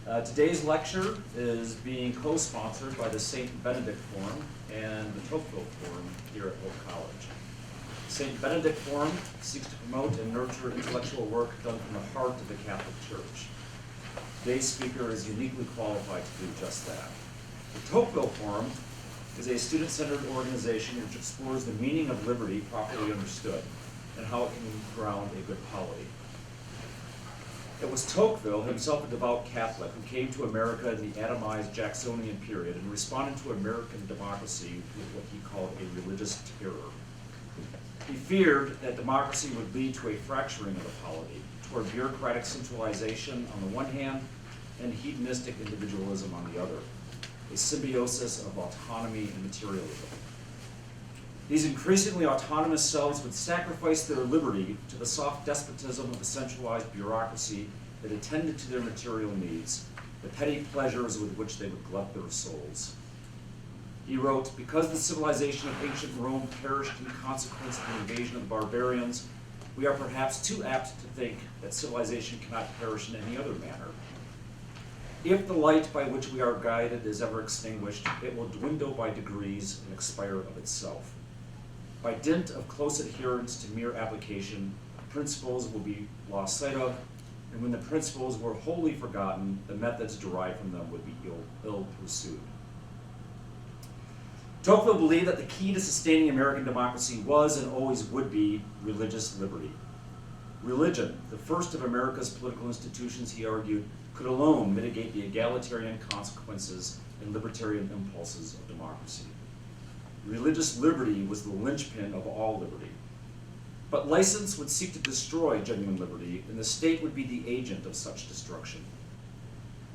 Today's lecture is being co-sponsored by the St. Benedict Forum and the Tocqueville Forum here at Hope College. St. Benedict Forum seeks to promote and nurture intellectual work done from the heart of the Catholic Church. Today's speaker is uniquely qualified to do just that. The Tocqueville Forum is a student-centered organization which explores the meaning of liberty properly understood and how it can ground a good polity. It was Tocqueville, himself a devout Catholic, who came to America in the atomized Jacksonian period and responded to American democracy with what he called a religious terror. He feared that democracy would lead to a fracturing of the polity, toward bureaucratic centralization on the one hand and hedonistic individualism on the other, a symbiosis of autonomy and materialism. These increasingly autonomous selves would sacrifice their liberty to the soft despotism of a centralized bureaucracy that attended to their material needs, the petty pleasures with which they would glut their souls. He wrote, "Because the civilization of ancient Rome perished in consequence of the invasion of the barbarians, we are perhaps too apt to think that civilization cannot perish in any other manner. If the light by which we are guided is ever extinguished, it will dwindle by degrees and expire of itself. By dint of close adherence to mere application, principles will be lost sight of, and when the principles were wholly forgotten, the methods derived from them would be ill pursued." Tocqueville believed that the key to sustaining American democracy was and always would be religious liberty. Religion, the first of America's political institutions, he argued, could alone mitigate the egalitarian consequences and libertarian impulses of democracy. Religious liberty was the linchpin of all liberty. But license would seek to destroy genuine liberty, and the state would be the agent of such destruction.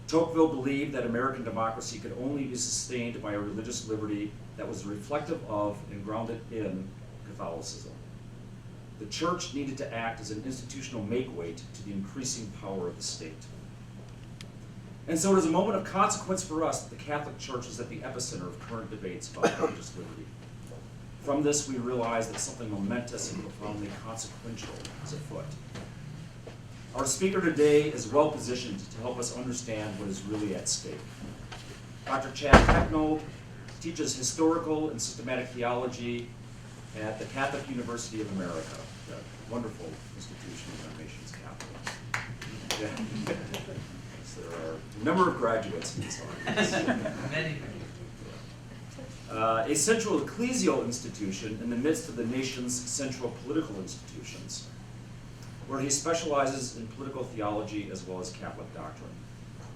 Tocqueville believed that American democracy could only be sustained by a religious liberty that was reflective of and grounded in Catholicism. The church needed to act as an institutional makeweight to the increasing power of the state. And so it is a moment of consequence for us that the Catholic Church is at the epicenter of current debates about religious liberty. From this, we realize that something momentous and profoundly consequential is afoot. Our speaker today is well positioned to help us understand what is really at stake. Dr. Chad Pecknold teaches historical and systematic theology at the Catholic University of America, a wonderful institution in our nation's capital. There are a number of graduates in this audience. Many. A central ecclesial institution in the midst of the nation's central political institutions, where he specializes in political theology as well as Catholic doctrine.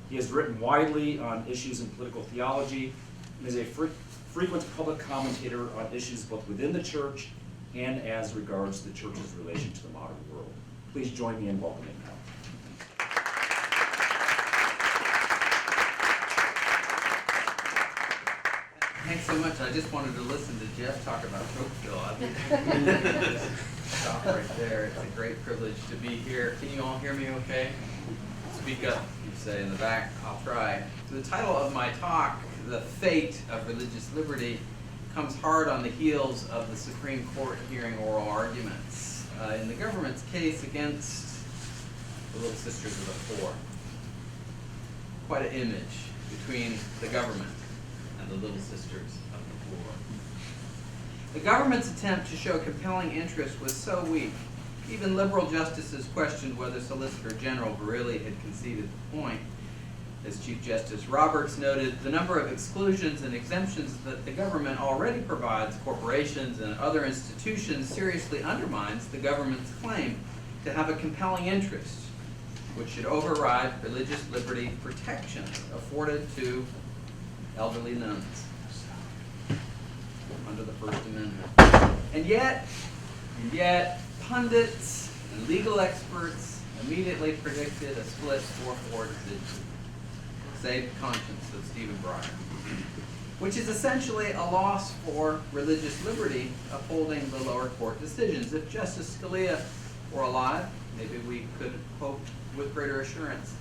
He has written widely on issues in political theology and is a frequent public commentator on issues both within the church and as regards the church's relation to the modern world. Please join me in welcoming him. Thanks so much. I just wanted to listen to Jeff talk about Tocqueville. Stop right there. It's a great privilege to be here. Can you all hear me okay? Speak up, you say in the back. I'll try. So the title of my talk, "The Fate of Religious Liberty," comes hard on the heels of the Supreme Court hearing oral arguments in the government's case against the Little Sisters of the Poor. Quite an image between the government and the Little Sisters of the Poor. The government's attempt to show compelling interest was so weak, even liberal justices questioned whether Solicitor General Verrilli had conceded the point. As Chief Justice Roberts noted, the number of exclusions and exemptions that the government already provides corporations and other institutions seriously undermines the government's claim to have a compelling interest, which should override religious liberty protections afforded to elderly nuns under the First Amendment. And yet, pundits and legal experts immediately predicted a split 4-4 decision. Save the conscience of Stephen Breyer, which is essentially a loss for religious liberty, upholding the lower court decisions. If Justice Scalia were alive, maybe we could hope with greater assurance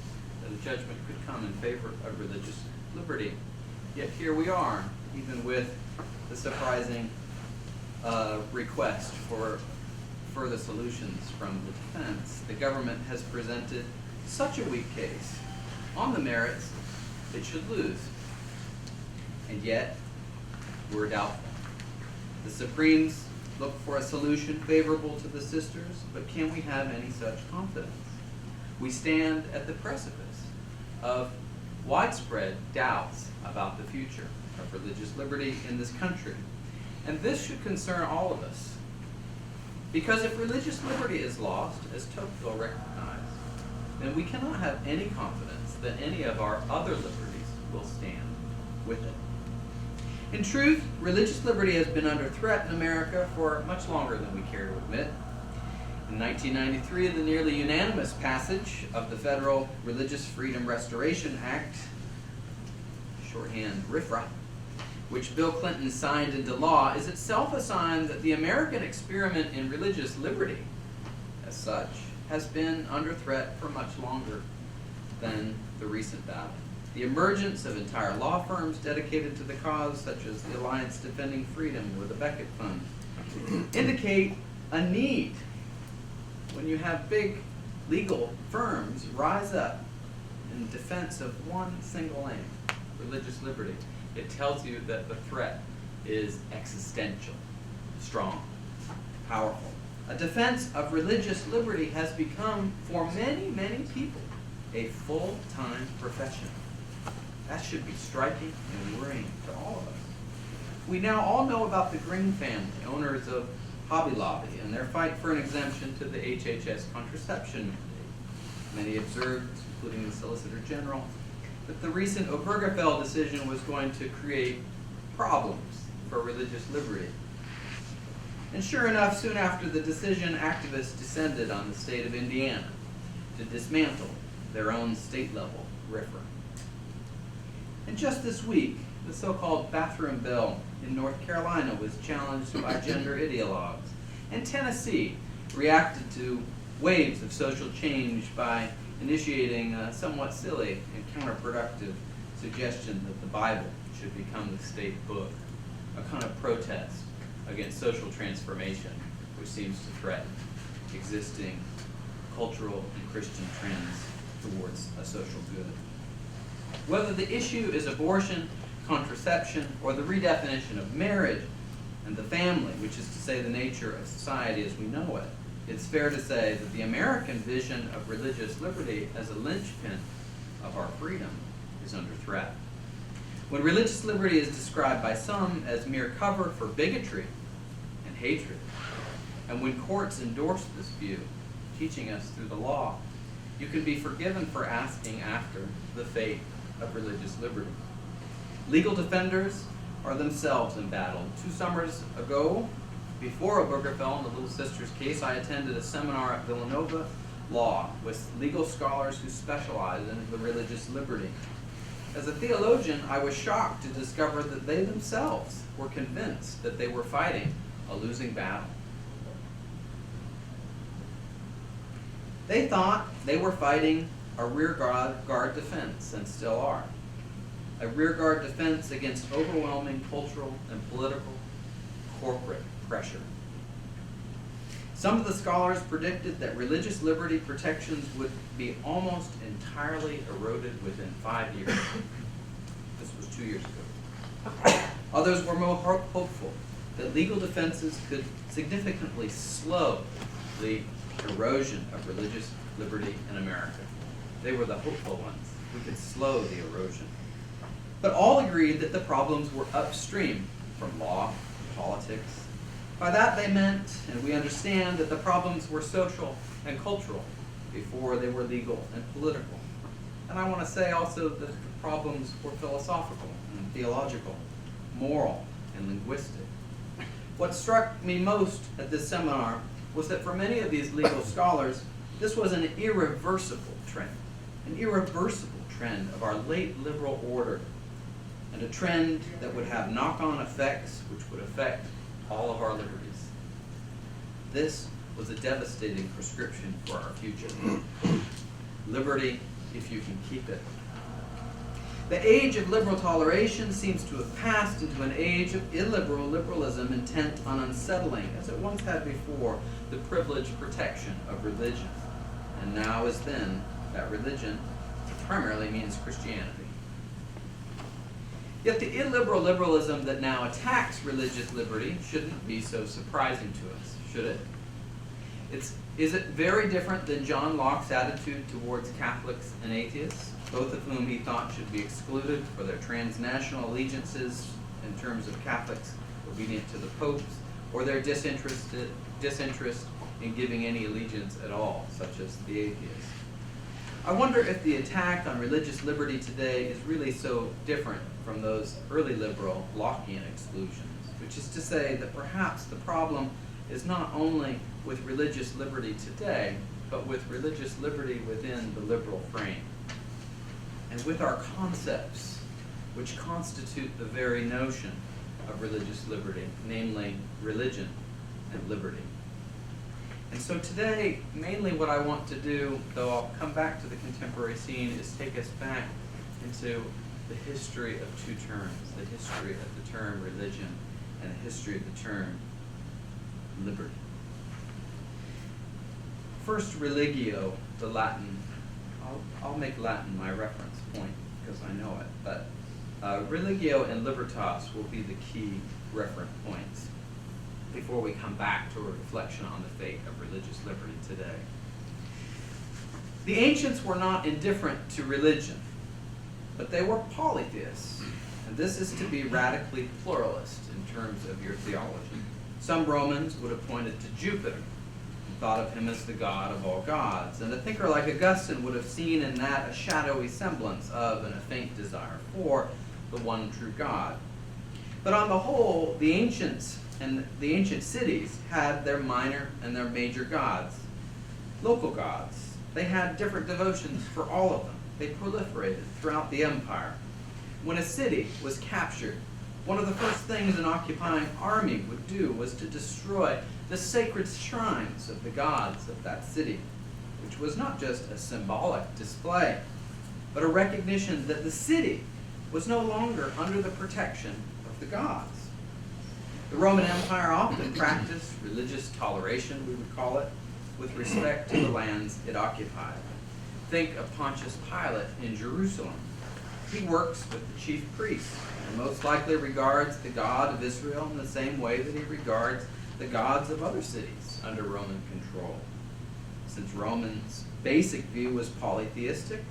that a judgment could come in favor of religious liberty. Yet here we are, even with the surprising request for further solutions from the defense. The government has presented such a weak case on the merits, it should lose. And yet, we're doubtful. The Supremes look for a solution favorable to the sisters, but can we have any such confidence? We stand at the precipice of widespread doubts about the future of religious liberty in this country. And this should concern all of us. Because if religious liberty is lost, as Tocqueville recognized, then we cannot have any confidence that any of our other liberties will stand with it. In truth, religious liberty has been under threat in America for much longer than we care to admit. In 1993, the nearly unanimous passage of the Federal Religious Freedom Restoration Act, shorthand RFRA, which Bill Clinton signed into law, is itself a sign that the American experiment in religious liberty, as such, has been under threat for much longer than the recent battle. The emergence of entire law firms dedicated to the cause, such as the Alliance Defending Freedom or the Becket Fund, indicate a need. When you have big legal firms rise up in defense of one single aim, religious liberty, it tells you that the threat is existential, strong, powerful. A defense of religious liberty has become, for many, many people, a full-time profession. That should be striking and worrying to all of us. We now all know about the Green family, owners of Hobby Lobby, and their fight for an exemption to the HHS contraception mandate. Many observed, including the Solicitor General, that the recent Obergefell decision was going to create problems for religious liberty. And sure enough, soon after the decision, activists descended on the state of Indiana to dismantle their own state-level RFRA. And just this week, the so-called bathroom bill in North Carolina was challenged by gender ideologues. And Tennessee reacted to waves of social change by initiating a somewhat silly and counterproductive suggestion that the Bible should become the state book, a kind of protest against social transformation, which seems to threaten existing cultural and Christian trends towards a social good. Whether the issue is abortion, contraception, or the redefinition of marriage and the family, which is to say the nature of society as we know it, it's fair to say that the American vision of religious liberty as a linchpin of our freedom is under threat. When religious liberty is described by some as mere cover for bigotry and hatred, and when courts endorse this view, teaching us through the law, you can be forgiven for asking after the fate of religious liberty. Legal defenders are themselves embattled. 2 summers ago, before Obergefell and the Little Sisters case, I attended a seminar at Villanova Law with legal scholars who specialize in the religious liberty. As a theologian, I was shocked to discover that they themselves were convinced that they were fighting a losing battle. They thought they were fighting a rearguard defense, and still are. A rearguard defense against overwhelming cultural and political corporate pressure. Some of the scholars predicted that religious liberty protections would be almost entirely eroded within 5 years. This was 2 years ago. Others were more hopeful that legal defenses could significantly slow the erosion of religious liberty in America. They were the hopeful ones. We could slow the erosion. But all agreed that the problems were upstream from law and politics. By that they meant, and we understand, that the problems were social and cultural before they were legal and political. And I want to say also that the problems were philosophical and theological, moral and linguistic. What struck me most at this seminar was that for many of these legal scholars, this was an irreversible trend of our late liberal order, and a trend that would have knock-on effects which would affect all of our liberties. This was a devastating prescription for our future. Liberty, if you can keep it. The age of liberal toleration seems to have passed into an age of illiberal liberalism intent on unsettling, as it once had before, the privileged protection of religion. And now as then, that religion primarily means Christianity. Yet the illiberal liberalism that now attacks religious liberty shouldn't be so surprising to us, should it? Is it very different than John Locke's attitude towards Catholics and atheists, both of whom he thought should be excluded for their transnational allegiances in terms of Catholics obedient to the popes, or their disinterest in giving any allegiance at all, such as the atheists? I wonder if the attack on religious liberty today is really so different from those early liberal Lockean exclusions, which is to say that perhaps the problem is not only with religious liberty today, but with religious liberty within the liberal frame, and with our concepts which constitute the very notion of religious liberty, namely religion and liberty. And so today, mainly what I want to do, though I'll come back to the contemporary scene, is take us back into the history of two terms, the history of the term religion and the history of the term liberty. First, religio, the Latin. I'll make Latin my reference point because I know it, but religio and libertas will be the key reference points before we come back to a reflection on the fate of religious liberty today. The ancients were not indifferent to religion, but they were polytheists, and this is to be radically pluralist in terms of your theology. Some Romans would have pointed to Jupiter and thought of him as the god of all gods, and a thinker like Augustine would have seen in that a shadowy semblance of and a faint desire for the one true God. But on the whole, the ancients and the ancient cities had their minor and their major gods, local gods. They had different devotions for all of them. They proliferated throughout the empire. When a city was captured, one of the first things an occupying army would do was to destroy the sacred shrines of the gods of that city, which was not just a symbolic display, but a recognition that the city was no longer under the protection of the gods. The Roman Empire often practiced religious toleration, we would call it, with respect to the lands it occupied. Think of Pontius Pilate in Jerusalem. He works with the chief priests and most likely regards the God of Israel in the same way that he regards the gods of other cities under Roman control. Since Romans' basic view was polytheistic,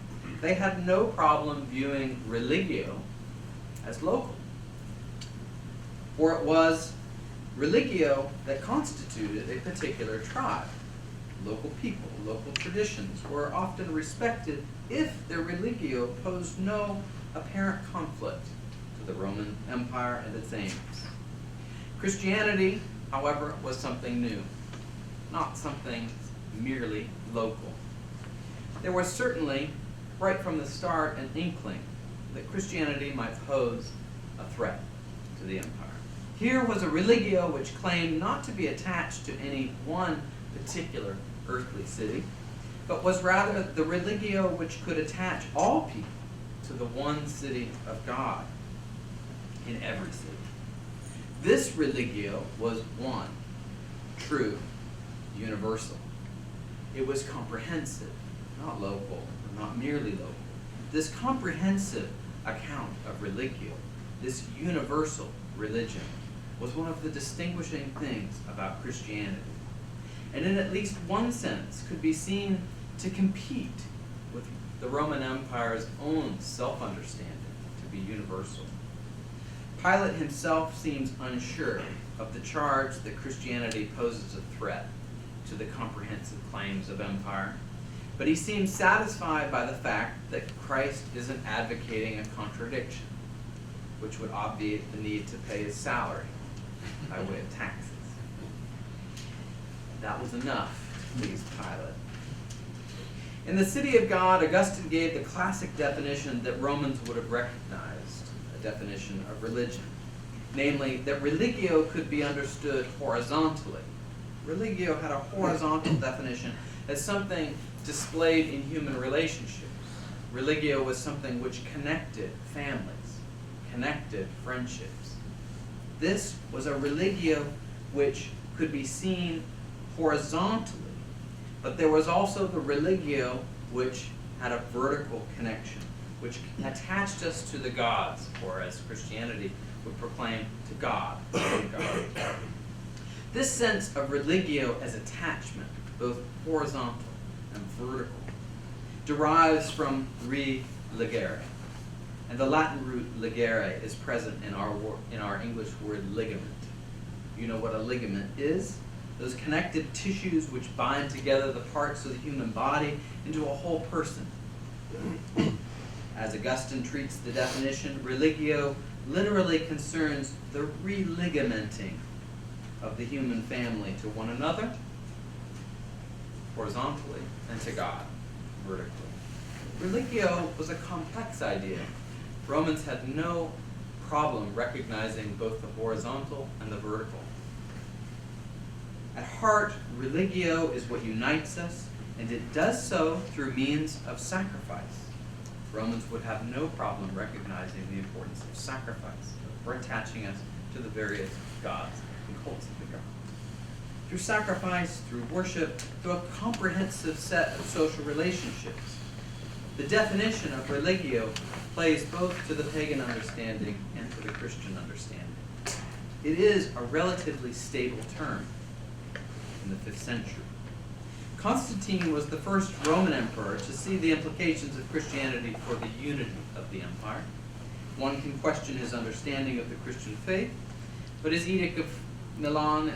they had no problem viewing religio as local. For it was religio that constituted a particular tribe. Local people, local traditions were often respected if their religio posed no apparent conflict to the Roman Empire and its aims. Christianity, however, was something new, not something merely local. There was certainly, right from the start, an inkling that Christianity might pose a threat to the empire. Here was a religio which claimed not to be attached to any one particular earthly city, but was rather the religio which could attach all people to the one city of God in every city. This religio was one, true, universal. It was comprehensive, not local, or not merely local. This comprehensive account of religio, this universal religion, was one of the distinguishing things about Christianity, and in at least one sense could be seen to compete with the Roman Empire's own self-understanding to be universal. Pilate himself seems unsure of the charge that Christianity poses a threat to the comprehensive claims of empire, but he seems satisfied by the fact that Christ isn't advocating a contradiction, which would obviate the need to pay his salary by way of taxes. That was enough to please Pilate. In the City of God, Augustine gave the classic definition that Romans would have recognized, a definition of religion, namely that religio could be understood horizontally. Religio had a horizontal definition as something displayed in human relationships. Religio was something which connected families, connected friendships. This was a religio which could be seen horizontally, but there was also the religio which had a vertical connection, which attached us to the gods, or as Christianity would proclaim, to God. This sense of religio as attachment, both horizontal and vertical, derives from religere. And the Latin root ligere is present in our English word ligament. You know what a ligament is? Those connective tissues which bind together the parts of the human body into a whole person. As Augustine treats the definition, religio literally concerns the religamenting of the human family to one another, horizontally, and to God, vertically. Religio was a complex idea. Romans had no problem recognizing both the horizontal and the vertical. At heart, religio is what unites us, and it does so through means of sacrifice. Romans would have no problem recognizing the importance of sacrifice for attaching us to the various gods and cults of the gods. Through sacrifice, through worship, through a comprehensive set of social relationships. The definition of religio plays both to the pagan understanding and to the Christian understanding. It is a relatively stable term in the 5th century. Constantine was the first Roman emperor to see the implications of Christianity for the unity of the empire. One can question his understanding of the Christian faith, but his Edict of Milan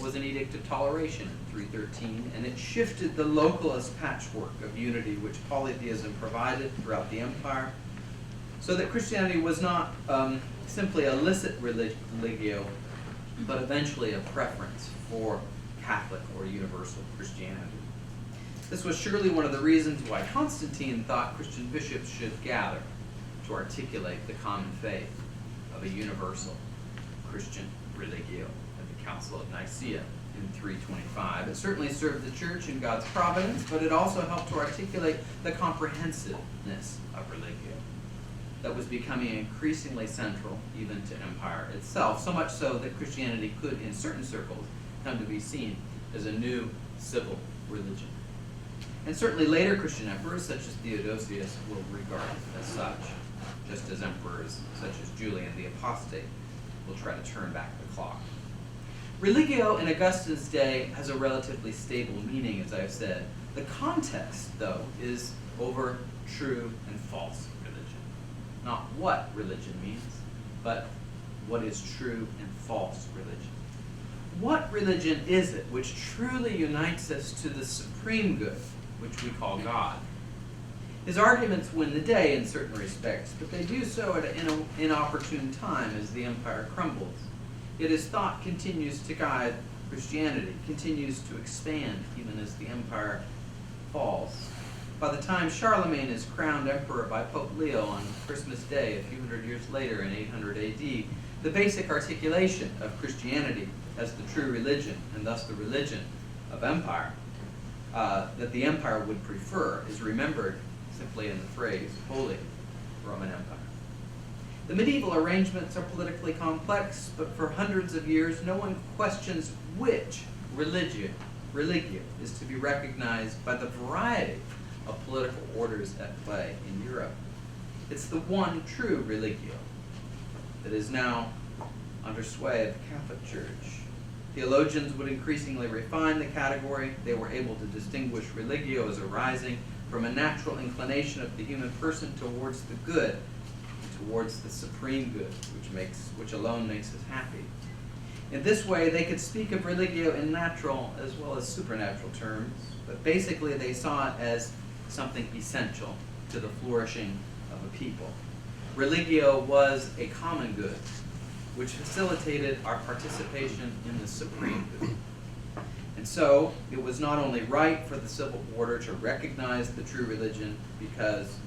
was an edict of toleration in 313, and it shifted the localist patchwork of unity which polytheism provided throughout the empire, so that Christianity was not simply a licit religio, but eventually a preference for Catholic or universal Christianity. This was surely one of the reasons why Constantine thought Christian bishops should gather to articulate the common faith of a universal Christian religio at the Council of Nicaea in 325. It certainly served the church in God's providence, but it also helped to articulate the comprehensiveness of religio that was becoming increasingly central even to empire itself, so much so that Christianity could, in certain circles, come to be seen as a new civil religion. And certainly later Christian emperors, such as Theodosius, will regard it as such, just as emperors such as Julian the Apostate will try to turn back the clock. Religio in Augustine's day has a relatively stable meaning, as I've said. The context, though, is over true and false religion. Not what religion means, but what is true and false religion. What religion is it which truly unites us to the supreme good, which we call God? His arguments win the day in certain respects, but they do so at an inopportune time as the empire crumbles. Yet his thought continues to guide Christianity, continues to expand even as the empire falls. By the time Charlemagne is crowned emperor by Pope Leo on Christmas Day a few hundred years later in 800 AD, the basic articulation of Christianity as the true religion, and thus the religion of empire, that the empire would prefer, is remembered simply in the phrase, Holy Roman Empire. The medieval arrangements are politically complex, but for hundreds of years no one questions which religio is to be recognized by the variety of political orders at play in Europe. It's the one true religio that is now under sway of the Catholic Church. Theologians would increasingly refine the category. They were able to distinguish religio as arising from a natural inclination of the human person towards the good, towards the supreme good, which alone makes us happy. In this way, they could speak of religio in natural as well as supernatural terms, but basically they saw it as something essential to the flourishing of a people. Religio was a common good, which facilitated our participation in the supreme good. And so, it was not only right for the civil order to recognize the true religion because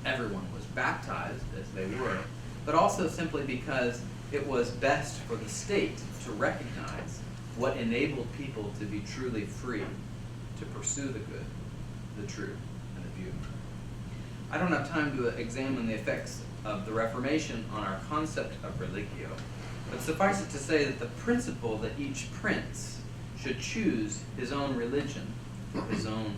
everyone was baptized, as they were, but also simply because it was best for the state to recognize what enabled people to be truly free to pursue the good, the true, and the beautiful. I don't have time to examine the effects of the Reformation on our concept of religio, but suffice it to say that the principle that each prince should choose his own religion for his own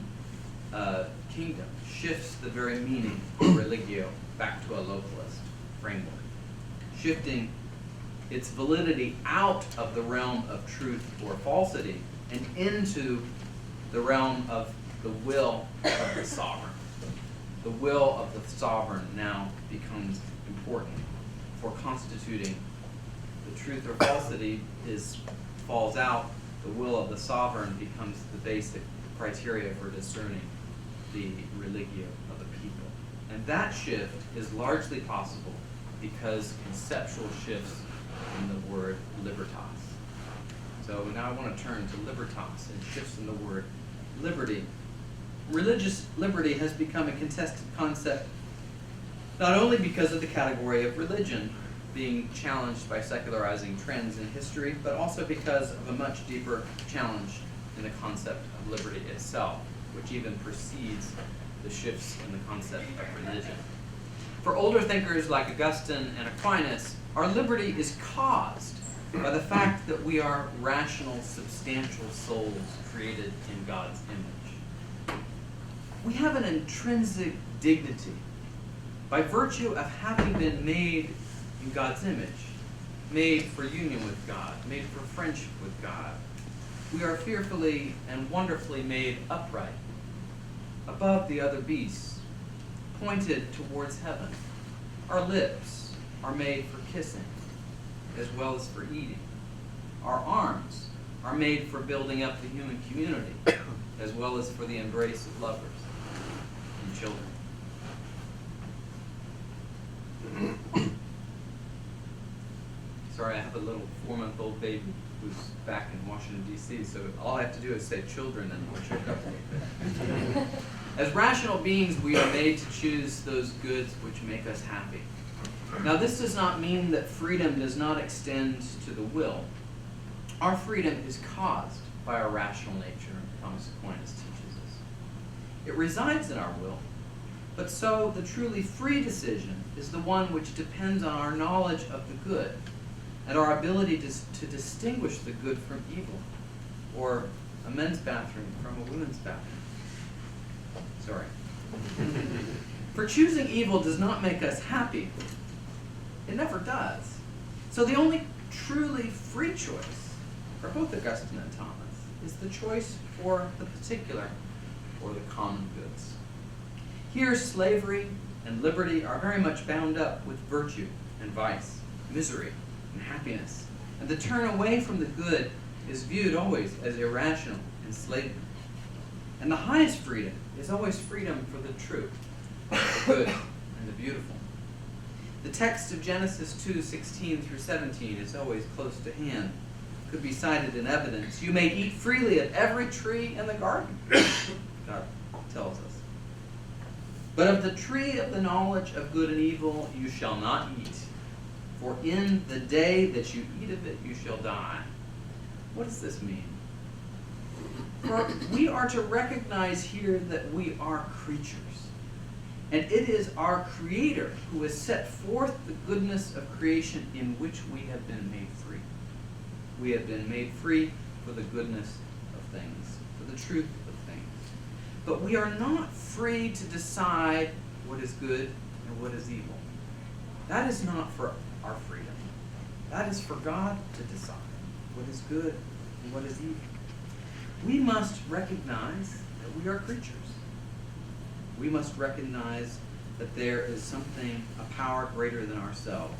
kingdom shifts the very meaning of religio back to a localist framework, shifting its validity out of the realm of truth or falsity and into the realm of the will of the sovereign. The will of the sovereign now becomes important for constituting the truth or falsity falls out. The will of the sovereign becomes the basic criteria for discerning the religio of a people. And that shift is largely possible because conceptual shifts in the word libertas. So now I want to turn to libertas and shifts in the word liberty. Religious liberty has become a contested concept not only because of the category of religion being challenged by secularizing trends in history, but also because of a much deeper challenge in the concept of liberty itself, which even precedes the shifts in the concept of religion. For older thinkers like Augustine and Aquinas, our liberty is caused by the fact that we are rational, substantial souls created in God's image. We have an intrinsic dignity by virtue of having been made in God's image, made for union with God, made for friendship with God. We are fearfully and wonderfully made upright, above the other beasts, pointed towards heaven. Our lips are made for kissing, as well as for eating. Our arms are made for building up the human community, as well as for the embrace of lovers and children. Sorry, I have a little 4-month-old baby who's back in Washington, D.C., so all I have to do is say children and he'll choke up a little bit. As rational beings, we are made to choose those goods which make us happy. Now, this does not mean that freedom does not extend to the will. Our freedom is caused by our rational nature, Thomas Aquinas teaches us. It resides in our will, but so the truly free decision is the one which depends on our knowledge of the good and our ability to distinguish the good from evil, or a men's bathroom from a women's bathroom. Sorry. For choosing evil does not make us happy. It never does. So the only truly free choice for both Augustine and Thomas is the choice for the particular or the common goods. Here, slavery and liberty are very much bound up with virtue and vice, misery and happiness. And the turn away from the good is viewed always as irrational and slavery. And the highest freedom is always freedom for the true, the good, and the beautiful. The text of Genesis 2:16 through 17 is always close to hand. Could be cited in evidence. You may eat freely of every tree in the garden, God tells us. But of the tree of the knowledge of good and evil you shall not eat, for in the day that you eat of it you shall die. What does this mean? For we are to recognize here that we are creatures. And it is our Creator who has set forth the goodness of creation in which we have been made free. We have been made free for the goodness of things, for the truth of things. But we are not free to decide what is good and what is evil. That is not for our freedom. That is for God to decide what is good and what is evil. We must recognize that we are creatures. We must recognize that there is something, a power greater than ourselves.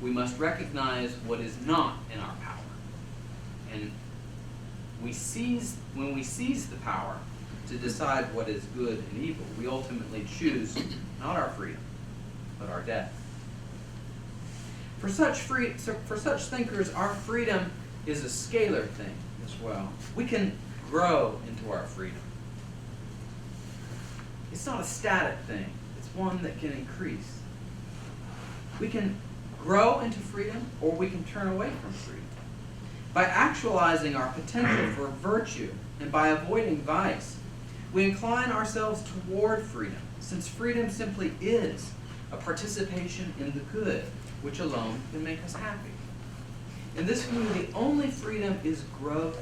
We must recognize what is not in our power. And when we seize the power to decide what is good and evil, we ultimately choose not our freedom, but our death. For such thinkers, our freedom is a scalar thing as well. We can grow into our freedom. It's not a static thing. It's one that can increase. We can grow into freedom, or we can turn away from freedom. By actualizing our potential for virtue and by avoiding vice, we incline ourselves toward freedom, since freedom simply is a participation in the good, which alone can make us happy. In this view, the only freedom is growth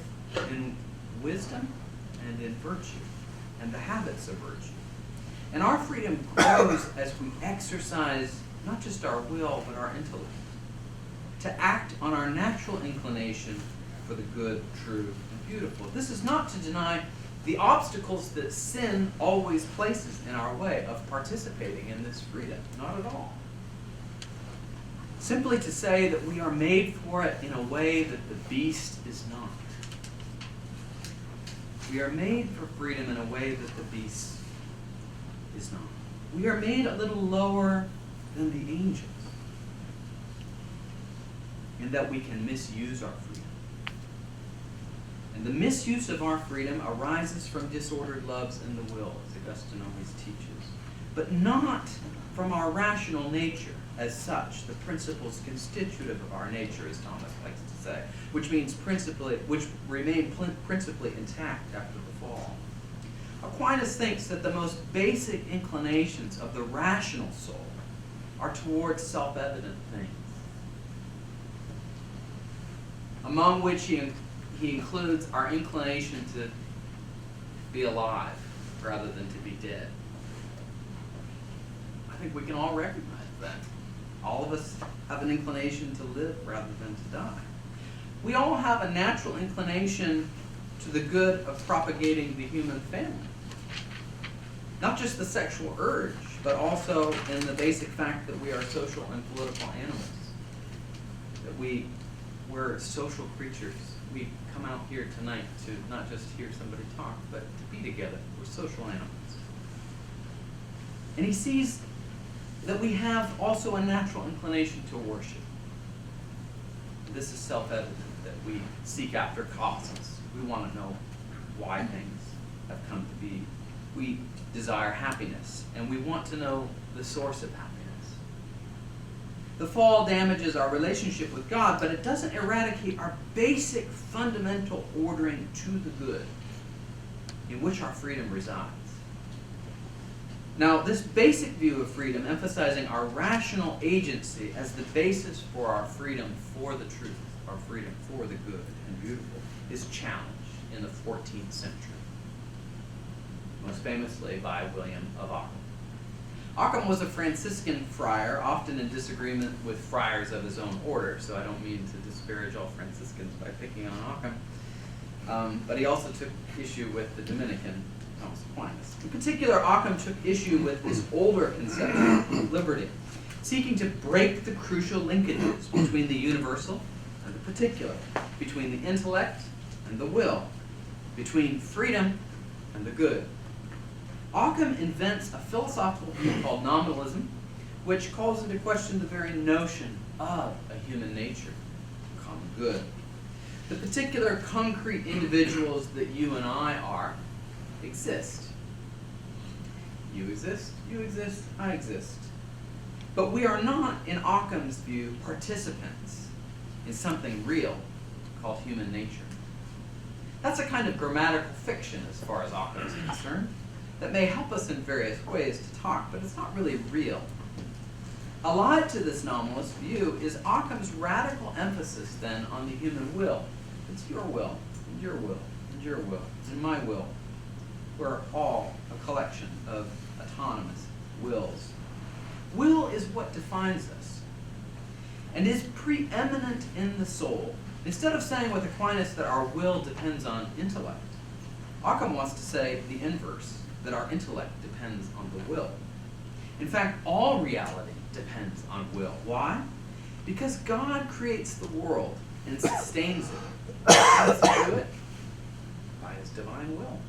in wisdom and in virtue. and the habits of virtue. And our freedom grows as we exercise not just our will, but our intellect, to act on our natural inclination for the good, true, and beautiful. This is not to deny the obstacles that sin always places in our way of participating in this freedom. Not at all. Simply to say that we are made for it in a way that the beast is not. We are made for freedom in a way that the beast is not. We are made a little lower than the angels, in that we can misuse our freedom. And the misuse of our freedom arises from disordered loves in the will, as Augustine always teaches, but not from our rational nature as such, the principles constitutive of our nature, as Thomas likes to say, which remain principally intact after the fall. Aquinas thinks that the most basic inclinations of the rational soul are towards self-evident things, among which he includes our inclination to be alive rather than to be dead. I think we can all recognize that. All of us have an inclination to live rather than to die. We all have a natural inclination to the good of propagating the human family. Not just the sexual urge, but also in the basic fact that we are social and political animals. That we're social creatures. We come out here tonight to not just hear somebody talk, but to be together. We're social animals. And he sees that we have also a natural inclination to worship. This is self-evident, that we seek after causes. We want to know why things have come to be. We desire happiness, and we want to know the source of happiness. The fall damages our relationship with God, but it doesn't eradicate our basic fundamental ordering to the good, in which our freedom resides. Now, this basic view of freedom, emphasizing our rational agency as the basis for our freedom for the truth, our freedom for the good and beautiful, is challenged in the 14th century, most famously by William of Ockham. Ockham was a Franciscan friar, often in disagreement with friars of his own order, so I don't mean to disparage all Franciscans by picking on Ockham, but he also took issue with the Dominican Thomas Aquinas. In particular, Ockham took issue with this older conception of liberty, seeking to break the crucial linkages between the universal and the particular, between the intellect and the will, between freedom and the good. Ockham invents a philosophical view called nominalism, which calls into question the very notion of a human nature, common good. The particular concrete individuals that you and I are exist. You exist, I exist. But we are not, in Ockham's view, participants in something real called human nature. That's a kind of grammatical fiction as far as Occam is concerned, that may help us in various ways to talk, but it's not really real. Allied to this nominalist view is Ockham's radical emphasis then on the human will. It's your will, and your will, and your will, and my will. We're all a collection of autonomous wills. Will is what defines us and is preeminent in the soul. Instead of saying with Aquinas that our will depends on intellect, Ockham wants to say the inverse, that our intellect depends on the will. In fact, all reality depends on will. Why? Because God creates the world and sustains it. How does he do it? By his divine will.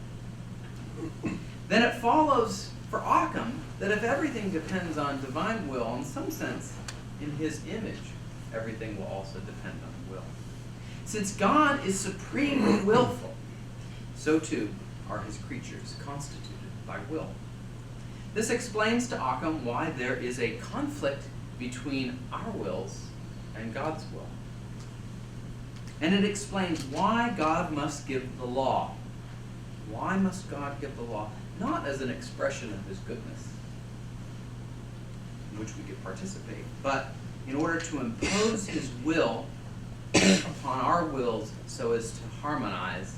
Then it follows for Ockham that if everything depends on divine will, in some sense, in his image, everything will also depend on will. Since God is supremely willful, so too are his creatures constituted by will. This explains to Ockham why there is a conflict between our wills and God's will. And it explains why God must give the law. Why must God give the law? Not as an expression of his goodness, in which we could participate, but in order to impose his will upon our wills so as to harmonize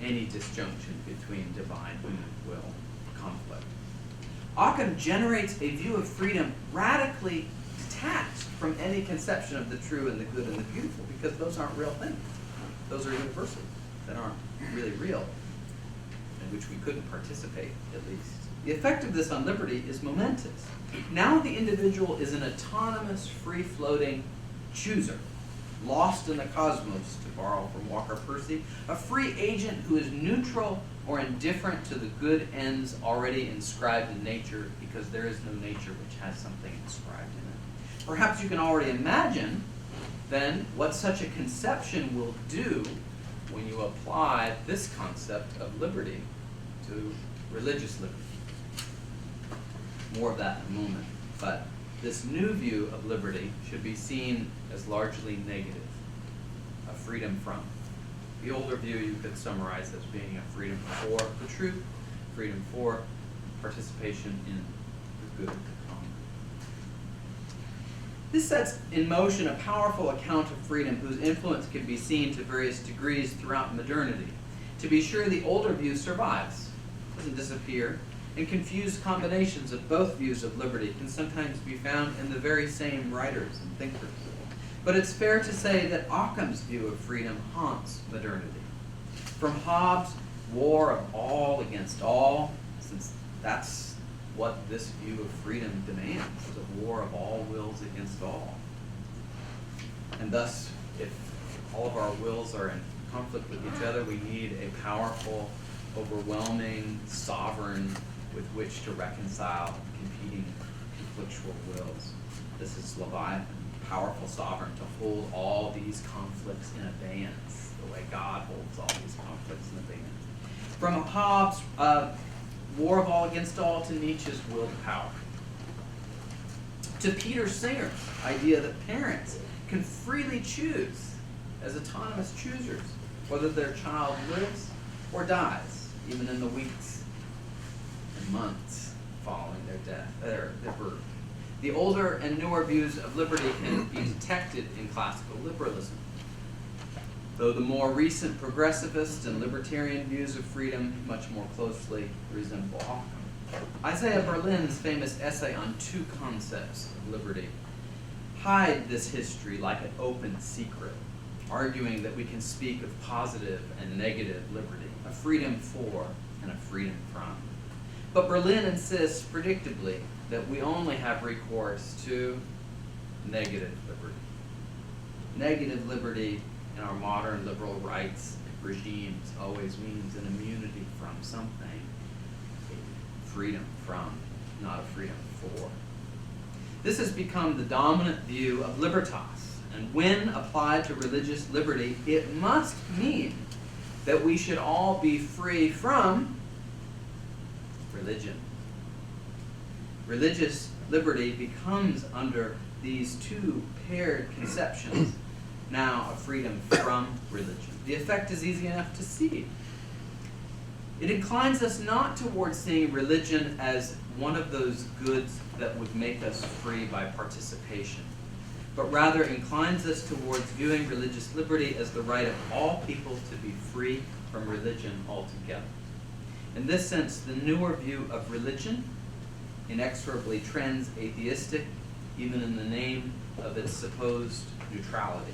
any disjunction between divine and human will conflict. Occam generates a view of freedom radically detached from any conception of the true and the good and the beautiful, because those aren't real things. Those are universals that aren't really real, in which we couldn't participate, at least. The effect of this on liberty is momentous. Now the individual is an autonomous, free-floating chooser, lost in the cosmos, to borrow from Walker Percy, a free agent who is neutral or indifferent to the good ends already inscribed in nature, because there is no nature which has something inscribed in it. Perhaps you can already imagine, then, what such a conception will do when you apply this concept of liberty to religious liberty. More of that in a moment. But this new view of liberty should be seen as largely negative, a freedom from. The older view you could summarize as being a freedom for the truth, freedom for participation in the good to come. This sets in motion a powerful account of freedom whose influence can be seen to various degrees throughout modernity. To be sure, the older view survives, doesn't disappear, and confused combinations of both views of liberty can sometimes be found in the very same writers and thinkers. But it's fair to say that Occam's view of freedom haunts modernity. From Hobbes' war of all against all, since that's what this view of freedom demands, is a war of all wills against all. And thus, if all of our wills are in conflict with each other, we need a powerful, overwhelming, sovereign with which to reconcile competing conflictual wills. This is Leviathan, powerful sovereign to hold all these conflicts in abeyance, the way God holds all these conflicts in abeyance. From Hobbes' war of all against all to Nietzsche's will to power. To Peter Singer's idea that parents can freely choose, as autonomous choosers, whether their child lives or dies, even in the weeks and months following their death, their birth. The older and newer views of liberty can be detected in classical liberalism, though the more recent progressivist and libertarian views of freedom much more closely resemble Occam. Isaiah Berlin's famous essay on two concepts of liberty hide this history like an open secret, arguing that we can speak of positive and negative liberty, a freedom for and a freedom from. But Berlin insists, predictably, that we only have recourse to negative liberty. Negative liberty in our modern liberal rights regimes always means an immunity from something, a freedom from, not a freedom for. This has become the dominant view of libertas, and when applied to religious liberty, it must mean that we should all be free from religion. Religious liberty becomes, under these two paired conceptions, now a freedom from religion. The effect is easy enough to see. It inclines us not towards seeing religion as one of those goods that would make us free by participation, but rather inclines us towards viewing religious liberty as the right of all people to be free from religion altogether. In this sense, the newer view of religion inexorably trends atheistic, even in the name of its supposed neutrality.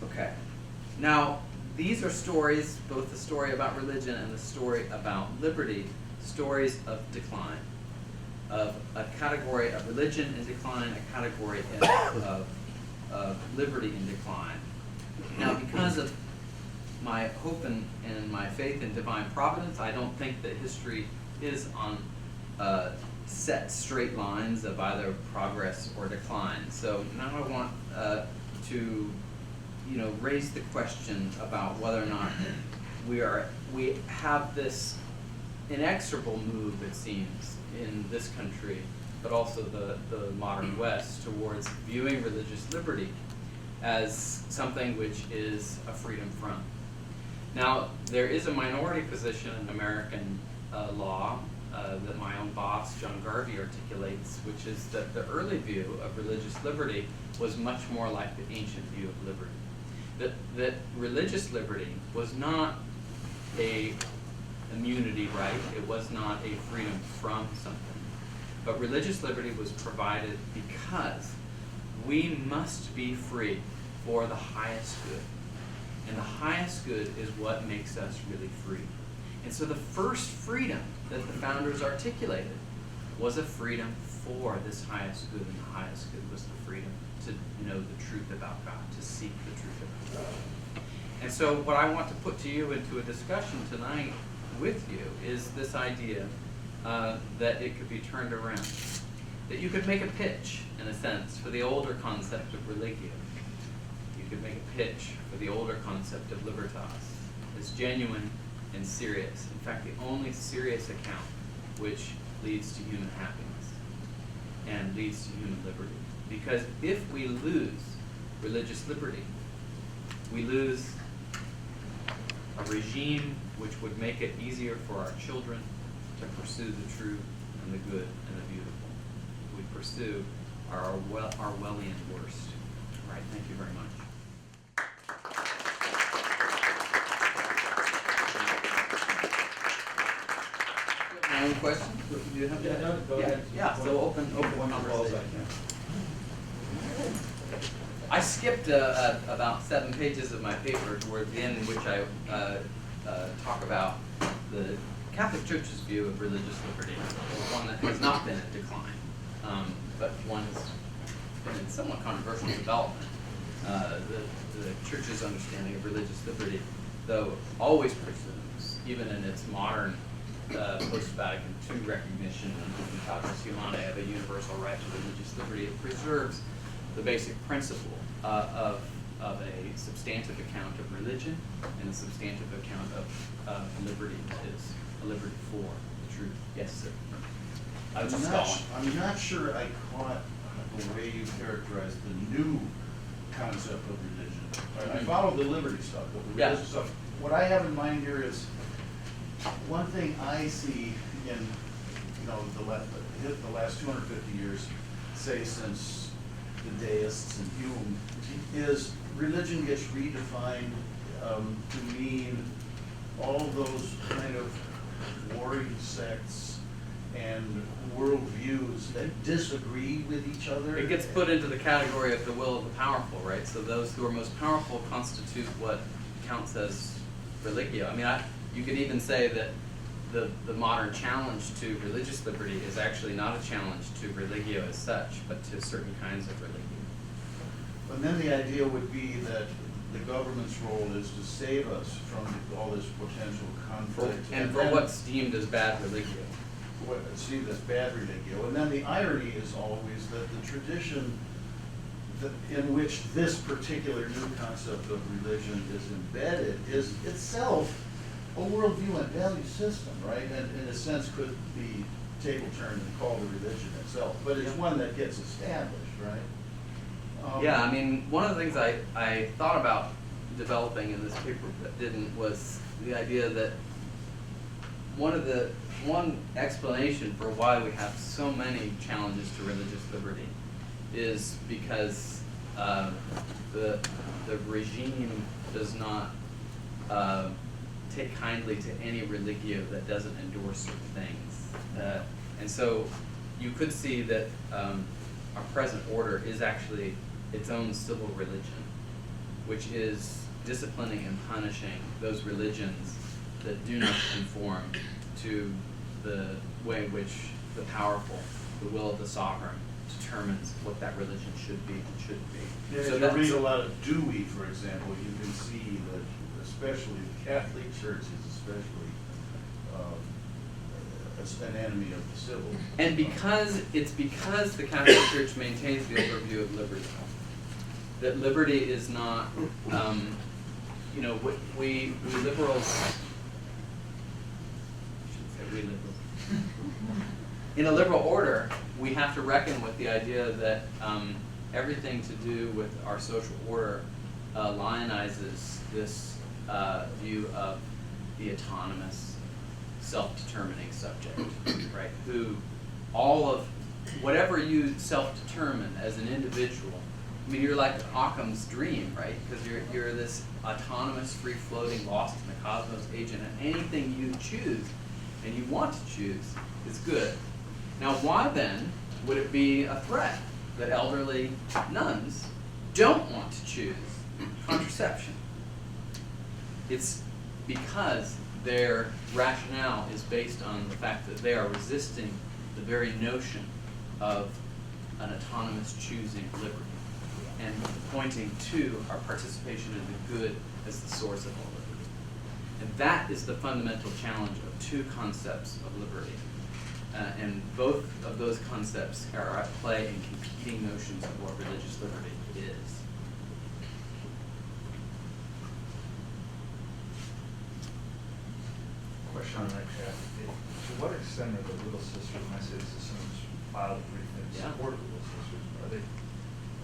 Okay. Now, these are stories, both the story about religion and the story about liberty, stories of decline, of a category of religion in decline, a category of liberty in decline. Now, because of my hope and my faith in divine providence, I don't think that history is on set straight lines of either progress or decline. So now I want to raise the question about whether or not we have this inexorable move, it seems, in this country, but also the modern West, towards viewing religious liberty as something which is a freedom from. Now, there is a minority position in American law that my own boss, John Garvey, articulates, which is that the early view of religious liberty was much more like the ancient view of liberty. that religious liberty was not a immunity right, it was not a freedom from something, but religious liberty was provided because we must be free for the highest good. And the highest good is what makes us really free. And so the first freedom that the founders articulated was a freedom for this highest good, and the highest good was the freedom to know the truth about God, to seek the truth about God. And so what I want to put to you into a discussion tonight with you is this idea that it could be turned around. That you could make a pitch, in a sense, for the older concept of religio. You could make a pitch for the older concept of libertas. It's genuine and serious. In fact, the only serious account which leads to human happiness and leads to human liberty. Because if we lose religious liberty, we lose a regime which would make it easier for our children to pursue the true and the good and the beautiful. We pursue our Orwellian worst. All right, thank you very much. My own question? Do you have Yeah, no, go ahead. Yeah, so open conversation. I skipped about 7 pages of my paper towards the end, in which I talk about the Catholic Church's view of religious liberty, one that has not been in decline, but one has been in somewhat controversial development. The Church's understanding of religious liberty, though, always presumes, even in its modern post-Vatican II recognition and Mutatis Humanae of a universal right to religious liberty, it preserves the basic principle of a substantive account of religion and a substantive account of liberty, that is, a liberty for the truth. Yes, sir. I'm not sure I caught the way you characterized the new concept of religion. I followed the liberty stuff, but the religious stuff. What I have in mind here is one thing I see in the last 250 years, say since the deists and Hume, is religion gets redefined to mean all those kind of warring sects and worldviews that disagree with each other. It gets put into the category of the will of the powerful, right? So those who are most powerful constitute what counts as religio. I mean, you could even say that the modern challenge to religious liberty is actually not a challenge to religio as such, but to certain kinds of religio. And then the idea would be that the government's role is to save us from all this potential conflict. And for what's deemed as bad religio. See, this bad religio. And then the irony is always that the tradition in which this particular new concept of religion is embedded is itself a worldview and value system, right? And in a sense could be table turned and called a religion itself. But it's one that gets established, right? Yeah, I mean, one of the things I thought about developing in this paper but didn't was the idea that one explanation for why we have so many challenges to religious liberty is because the regime does not take kindly to any religio that doesn't endorse certain things. And so you could see that our present order is actually its own civil religion, which is disciplining and punishing those religions that do not conform to the way in which the powerful, the will of the sovereign, determines what that religion should be and shouldn't be. Yeah, so if you read a lot of Dewey, for example, you can see that especially the Catholic Church is especially an enemy of the civil. And because the Catholic Church maintains the overview of liberty, that liberty is not, we liberals, in a liberal order, we have to reckon with the idea that everything to do with our social order lionizes this view of the autonomous, self-determining subject, right? Who all of whatever you self-determine as an individual I mean, you're like Occam's dream, right? Because you're this autonomous, free-floating, lost in the cosmos agent, and anything you choose and you want to choose is good. Now, why then would it be a threat that elderly nuns don't want to choose contraception? It's because their rationale is based on the fact that they are resisting the very notion of an autonomous choosing liberty and pointing to our participation in the good as the source of all liberty. And that is the fundamental challenge of two concepts of liberty. And both of those concepts are at play in competing notions of what religious liberty is. Question on that, Chad. To what extent are the Little Sisters, when I say this assumes filed a brief in Yeah. support of the Little Sisters, are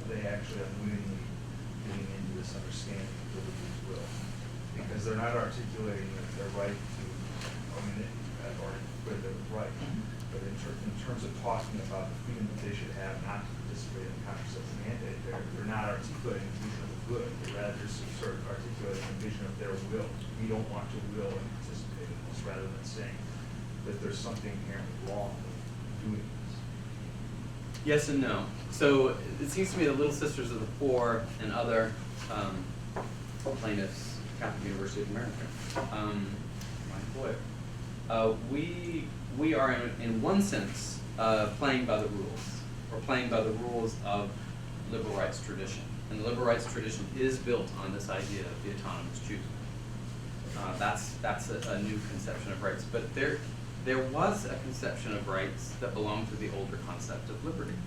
they actually unwittingly getting into this understanding of liberty's will? Because they're not articulating their right to, I mean, I've already put it right, but in terms of talking about the freedom that they should have not to participate in the contraception mandate, they're not articulating the vision of the good. They're rather just sort of articulating the vision of their will. We don't want to will and participate in this, rather than saying that there's something inherently wrong with doing this. Yes and no. So it seems to me the Little Sisters of the Poor and other plaintiffs, Catholic University of America, my employer, we are in one sense playing by the rules. We're playing by the rules of liberal rights tradition, and the liberal rights tradition is built on this idea of the autonomous choosing. That's a new conception of rights, but there was a conception of rights that belonged to the older concept of liberty.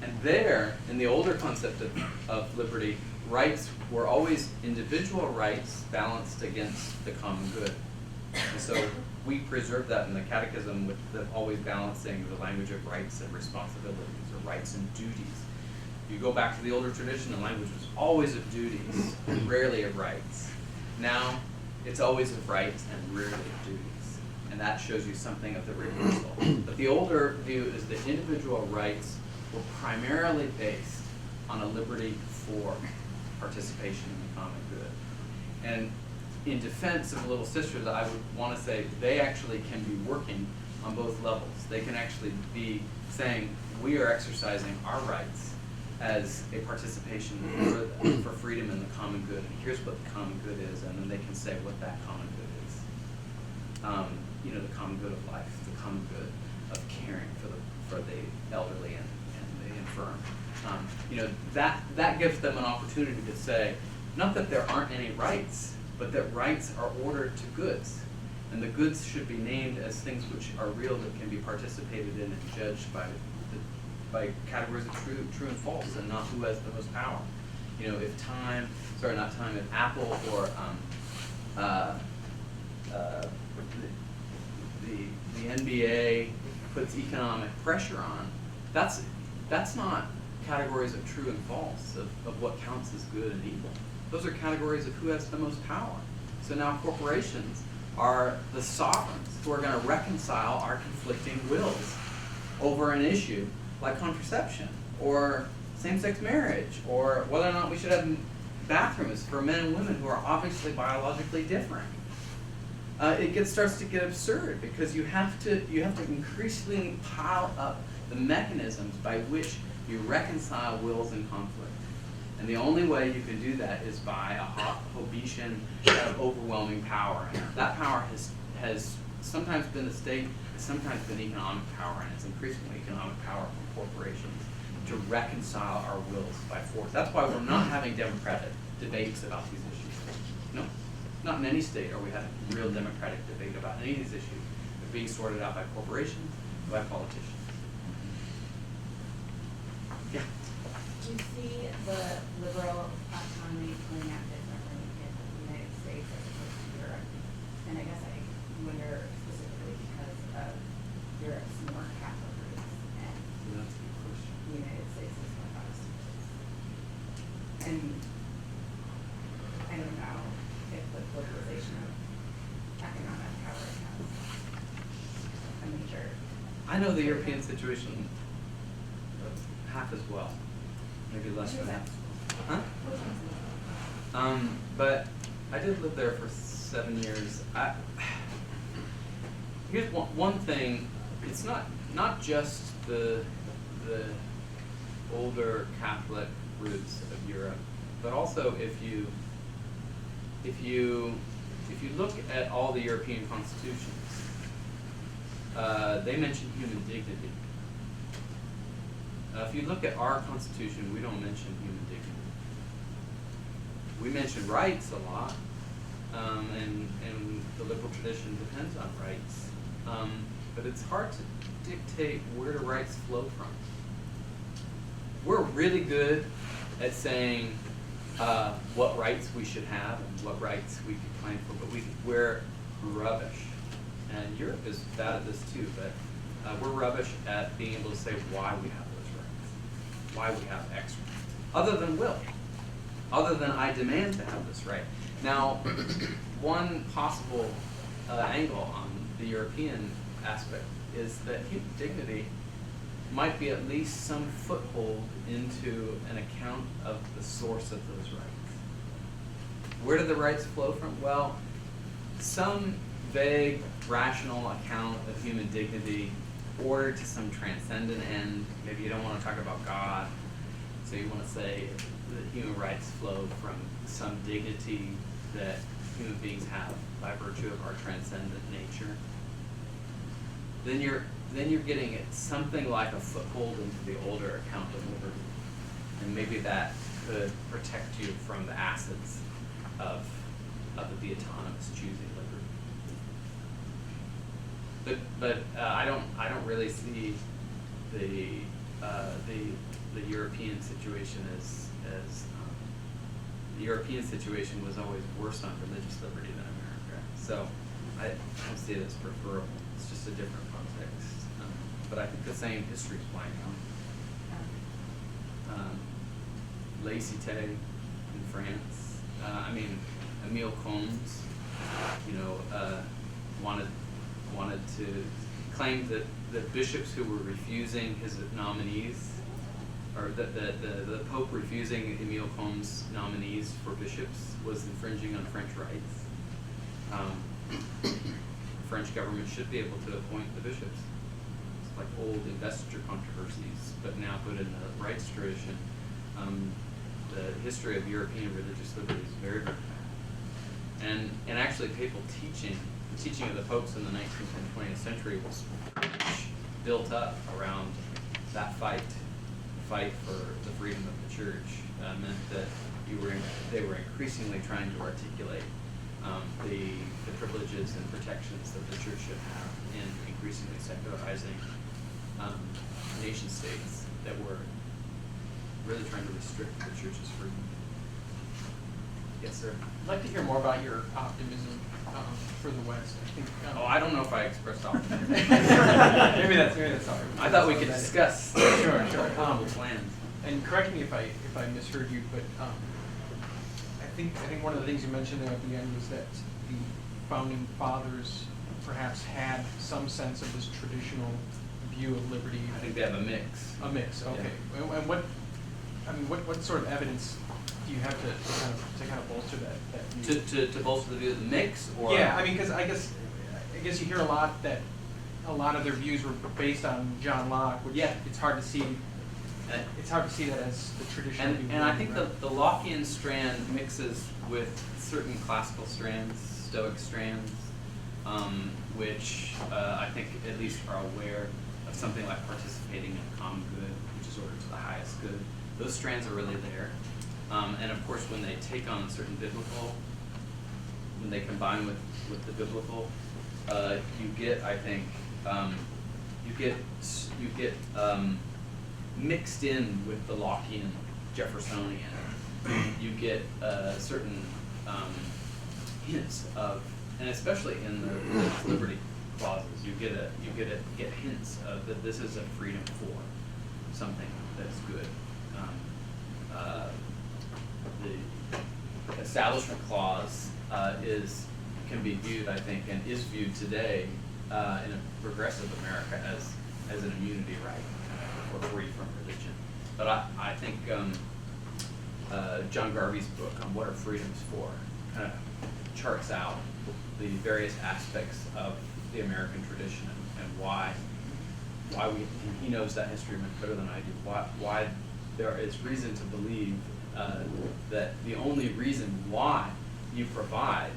And there, in the older concept of liberty, rights were always individual rights balanced against the common good. And so we preserve that in the Catechism with always balancing the language of rights and responsibilities, or rights and duties. You go back to the older tradition, the language was always of duties, and rarely of rights. Now, it's always of rights and rarely of duties. And that shows you something of the reversal. But the older view is that individual rights were primarily based on a liberty for participation in the common good. And in defense of Little Sisters, I would want to say they actually can be working on both levels. They can actually be saying, we are exercising our rights as a participation for freedom in the common good. And here's what the common good is, and then they can say what that common good is. The common good of life, the common good of caring for the elderly and the infirm. That gives them an opportunity to say, not that there aren't any rights, but that rights are ordered to goods. And the goods should be named as things which are real, that can be participated in and judged by categories of true and false, and not who has the most power. If Apple or the NBA puts economic pressure on, that's not categories of true and false, of what counts as good and evil. Those are categories of who has the most power. So now corporations are the sovereigns who are going to reconcile our conflicting wills over an issue like contraception, or same-sex marriage, or whether or not we should have bathrooms for men and women who are obviously biologically different. It starts to get absurd, because you have to increasingly pile up the mechanisms by which you reconcile wills in conflict. And the only way you can do that is by a Hobbesian kind of overwhelming power. And that power has sometimes been the state, has sometimes been economic power, and it's increasingly economic power from corporations to reconcile our wills by force. That's why we're not having democratic debates about these issues. No, not in any state are we having real democratic debate about any of these issues. They're being sorted out by corporations, by politicians. Yeah. Do you see the liberal autonomy playing out differently in the United States as opposed to Europe? And I guess I wonder specifically because of Europe's more Catholic roots and That's a good question. the United States is more Protestant. And I don't know if the globalization of economic power has a major. I know the European situation half as well. maybe less than that. Which Huh? Which one's it? But I did live there for 7 years. Here's one thing. It's not just the older Catholic roots of Europe, but also if you look at all the European constitutions, they mention human dignity. If you look at our constitution, we don't mention human dignity. We mention rights a lot, and the liberal tradition depends on rights. But it's hard to dictate where the rights flow from. We're really good at saying what rights we should have and what rights we can claim for, but we're rubbish. And Europe is bad at this too, but we're rubbish at being able to say why we have those rights, why we have X rights, other than will, other than I demand to have this right. Now, one possible angle on the European aspect is that human dignity might be at least some foothold into an account of the source of those rights. Where do the rights flow from? Well, some vague, rational account of human dignity ordered to some transcendent end. Maybe you don't want to talk about God, so you want to say that human rights flow from some dignity that human beings have by virtue of our transcendent nature. Then you're getting at something like a foothold into the older account of liberty. And maybe that could protect you from the acids of the autonomous choosing liberty. But I don't really see the European situation as the European situation was always worse on religious liberty than America. So I don't see it as preferable. It's just a different context. But I think the same history is playing out. Laicite in France. Emile Combes, wanted to claim that bishops who were refusing his nominees, or that the Pope refusing Emile Combes' nominees for bishops was infringing on French rights. The French government should be able to appoint the bishops. It's like old investiture controversies, but now put in the rights tradition. The history of European religious liberty is very, very bad. And actually papal teaching, the teaching of the popes in the 19th and 20th century was built up around that fight for the freedom of the church. Meant that they were increasingly trying to articulate the privileges and protections that the church should have in increasingly secularizing nation states that were really trying to restrict the church's freedom. Yes, sir. I'd like to hear more about your optimism for the West. I think. I don't know if I expressed optimism. maybe that's all right. I thought we could discuss Sure. plans. And correct me if I misheard you, but I think one of the things you mentioned there at the end was that the founding fathers perhaps had some sense of this traditional view of liberty. I think they have a mix. A mix, okay. Yeah. And what sort of evidence do you have to kind of bolster that view? To bolster the view of the mix, or Yeah, because I guess you hear a lot that a lot of their views were based on John Locke, which it's hard to see. It's hard to see that as the traditional view. And I think the Lockean strand mixes with certain classical strands, Stoic strands, which I think at least are aware of something like participating in common good, which is ordered to the highest good. Those strands are really there. And of course, when they take on certain biblical, when they combine with the biblical, you get, I think, you get mixed in with the Lockean Jeffersonian. You get certain hints of, and especially in the religious liberty clauses, you get hints of that this is a freedom for something that's good. The Establishment Clause can be viewed, I think, and is viewed today in a progressive America as an immunity right or free from religion. But I think John Garvey's book on What Are Freedoms For kind of charts out the various aspects of the American tradition and why we, and he knows that history much better than I do, why there is reason to believe that the only reason why you provide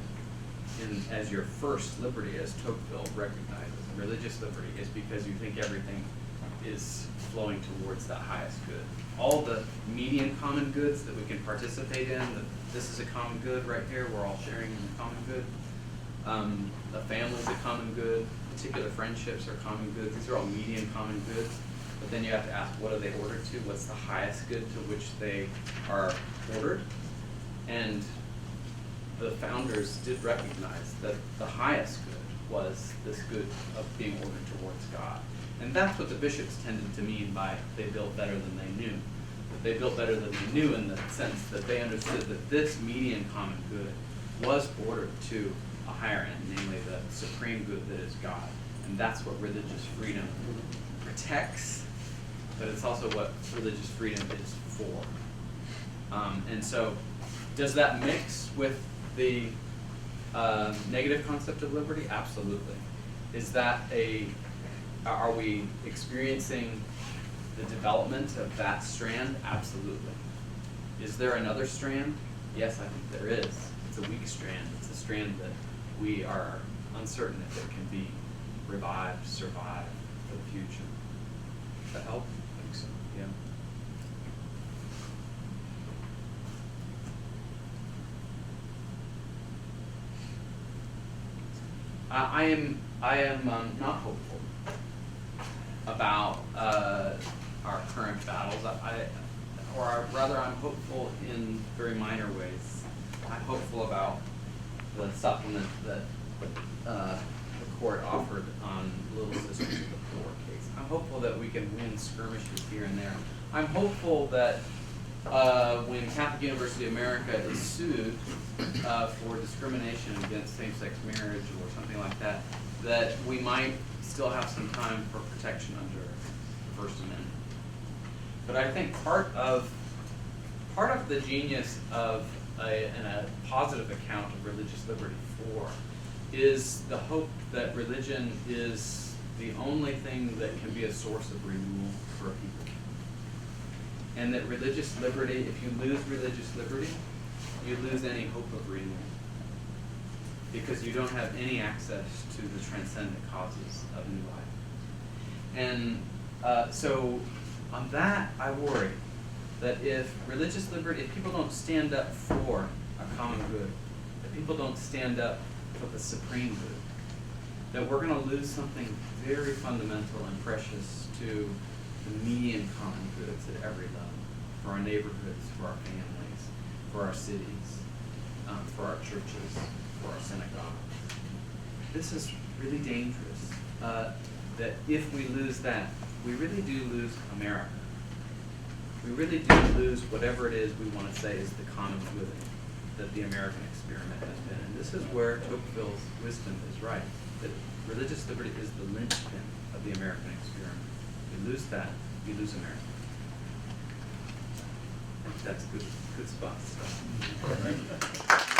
as your first liberty, as Tocqueville recognizes, religious liberty, is because you think everything is flowing towards that highest good. All the median common goods that we can participate in, that this is a common good right here, we're all sharing in the common good. A family is a common good, particular friendships are common goods, these are all median common goods. But then you have to ask, what are they ordered to? What's the highest good to which they are ordered? And the founders did recognize that the highest good was this good of being ordered towards God. And that's what the bishops tended to mean by they built better than they knew. That they built better than they knew in the sense that they understood that this median common good was ordered to a higher end, namely the supreme good that is God. And that's what religious freedom protects, but it's also what religious freedom is for. And so, does that mix with the negative concept of liberty? Absolutely. Is that are we experiencing the development of that strand? Absolutely. Is there another strand? Yes, I think there is. It's a weak strand. It's a strand that we are uncertain if it can be revived, survived for the future. Does that help? I think so, yeah. I am not hopeful about our current battles. Rather, I'm hopeful in very minor ways. I'm hopeful about the supplement that the court offered on Little Sisters of the Poor case. I'm hopeful that we can win skirmishes here and there. I'm hopeful that when Catholic University America is sued for discrimination against same-sex marriage or something like that, that we might still have some time for protection under the First Amendment. But I think part of the genius of a positive account of religious liberty is the hope that religion is the only thing that can be a source of renewal for a people. And that religious liberty, if you lose religious liberty, you lose any hope of renewal. Because you don't have any access to the transcendent causes of new life. And so on that, I worry that if religious liberty, if people don't stand up for a common good, if people don't stand up for the supreme good, that we're going to lose something very fundamental and precious to the median common goods at every level, for our neighborhoods, for our families, for our cities, for our churches, for our synagogues. This is really dangerous, that if we lose that, we really do lose America. We really do lose whatever it is we want to say is the common good that the American experiment has been. And this is where Tocqueville's wisdom is right, that religious liberty is the linchpin of the American experiment. We lose that, we lose America. I think that's a good spot to stop.